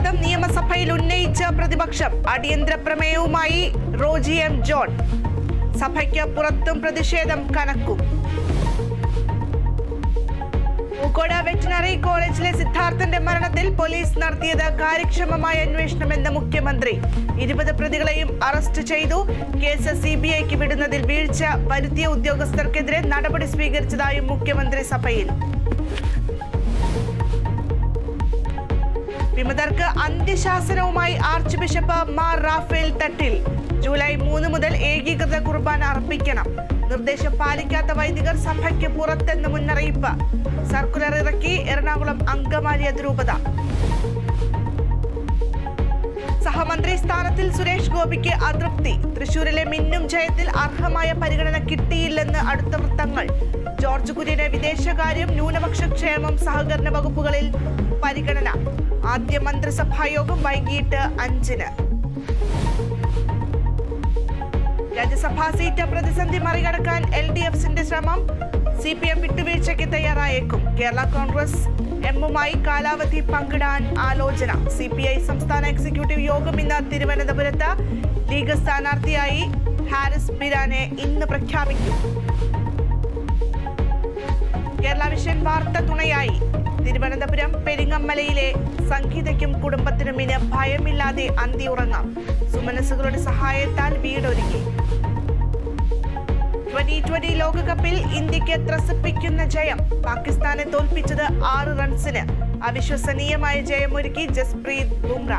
വാദം നിയമസഭയിൽ ഉന്നയിച്ച പ്രതിപക്ഷം. അടിയന്തര പ്രമേയവുമായി റോജി എം ജോൺ. സഭയ്ക്ക് പുറത്തും പ്രതിഷേധം കനക്കും. പൂക്കോട് വെറ്റിനറി കോളേജിലെ സിദ്ധാർത്ഥന്റെ മരണത്തിൽ പോലീസ് നടത്തിയത് കാര്യക്ഷമമായ അന്വേഷണമെന്ന് മുഖ്യമന്ത്രി. 20 പ്രതികളെയും അറസ്റ്റ് ചെയ്തു. കേസ് CBIക്ക് വിടുന്നതിൽ വീഴ്ച വരുത്തിയ ഉദ്യോഗസ്ഥർക്കെതിരെ നടപടി സ്വീകരിച്ചതായും മുഖ്യമന്ത്രി സഭയിൽ. വിമതർക്ക് അന്ത്യശാസനവുമായി arch bishop Mar Raphael Thattil. July 3 മുതൽ ഏകീകൃത കുർബാന അർപ്പിക്കണം. നിർദ്ദേശം പാലിക്കാത്ത വൈദികർ സഭയ്ക്ക് പുറത്തെന്ന് മുന്നറിയിപ്പ്. സർക്കുലർ ഇറക്കി എറണാകുളം അങ്കമാലി അതിരൂപത. സഹമന്ത്രി സ്ഥാനത്തിൽ സുരേഷ് ഗോപിക്ക് അതൃപ്തി. തൃശൂരിലെ മിന്നും ജയത്തിൽ അർഹമായ പരിഗണന കിട്ടിയില്ലെന്ന് അടുത്ത വൃത്തങ്ങൾ. ജോർജ് കുര്യന് വിദേശകാര്യം, ന്യൂനപക്ഷ ക്ഷേമം, സഹകരണ വകുപ്പുകളിൽ പരിഗണന. ആദ്യ മന്ത്രിസഭാ യോഗം വൈകിട്ട് 5-ന്. രാജ്യസഭാ സീറ്റ് പ്രതിസന്ധി മറികടക്കാൻ LDFന്റെ ശ്രമം. CPM വിട്ടുവീഴ്ചയ്ക്ക് തയ്യാറായേക്കും. കേരള കോൺഗ്രസ് എമ്മുമായി കാലാവധി പങ്കിടാൻ ആലോചന. CPI സംസ്ഥാന എക്സിക്യൂട്ടീവ് യോഗം ഇന്ന് തിരുവനന്തപുരത്ത്. ലീഗ് സ്ഥാനാർത്ഥിയായി ഹാരിസ് ബിരാനെ ഇന്ന് പ്രഖ്യാപിക്കും. കേരള വിഷൻ വാർത്ത തുണയായി. തിരുവനന്തപുരം പെരിങ്ങമ്മലയിലെ സംഗീതയ്ക്കും കുടുംബത്തിനും ഇനി ഭയമില്ലാതെ അന്തി ഉറങ്ങാം. സുമനസുകളുടെ സഹായത്താൽ വീടൊരുങ്ങി. 2020 ലോകകപ്പിൽ ഇന്ത്യക്ക് ത്രസിപ്പിക്കുന്ന ജയം. പാകിസ്ഥാനെ തോൽപ്പിച്ചത് 6 റൺസിന്. അവിശ്വസനീയമായ ജയമൊരുക്കി ജസ്പ്രീത് ബുംറ.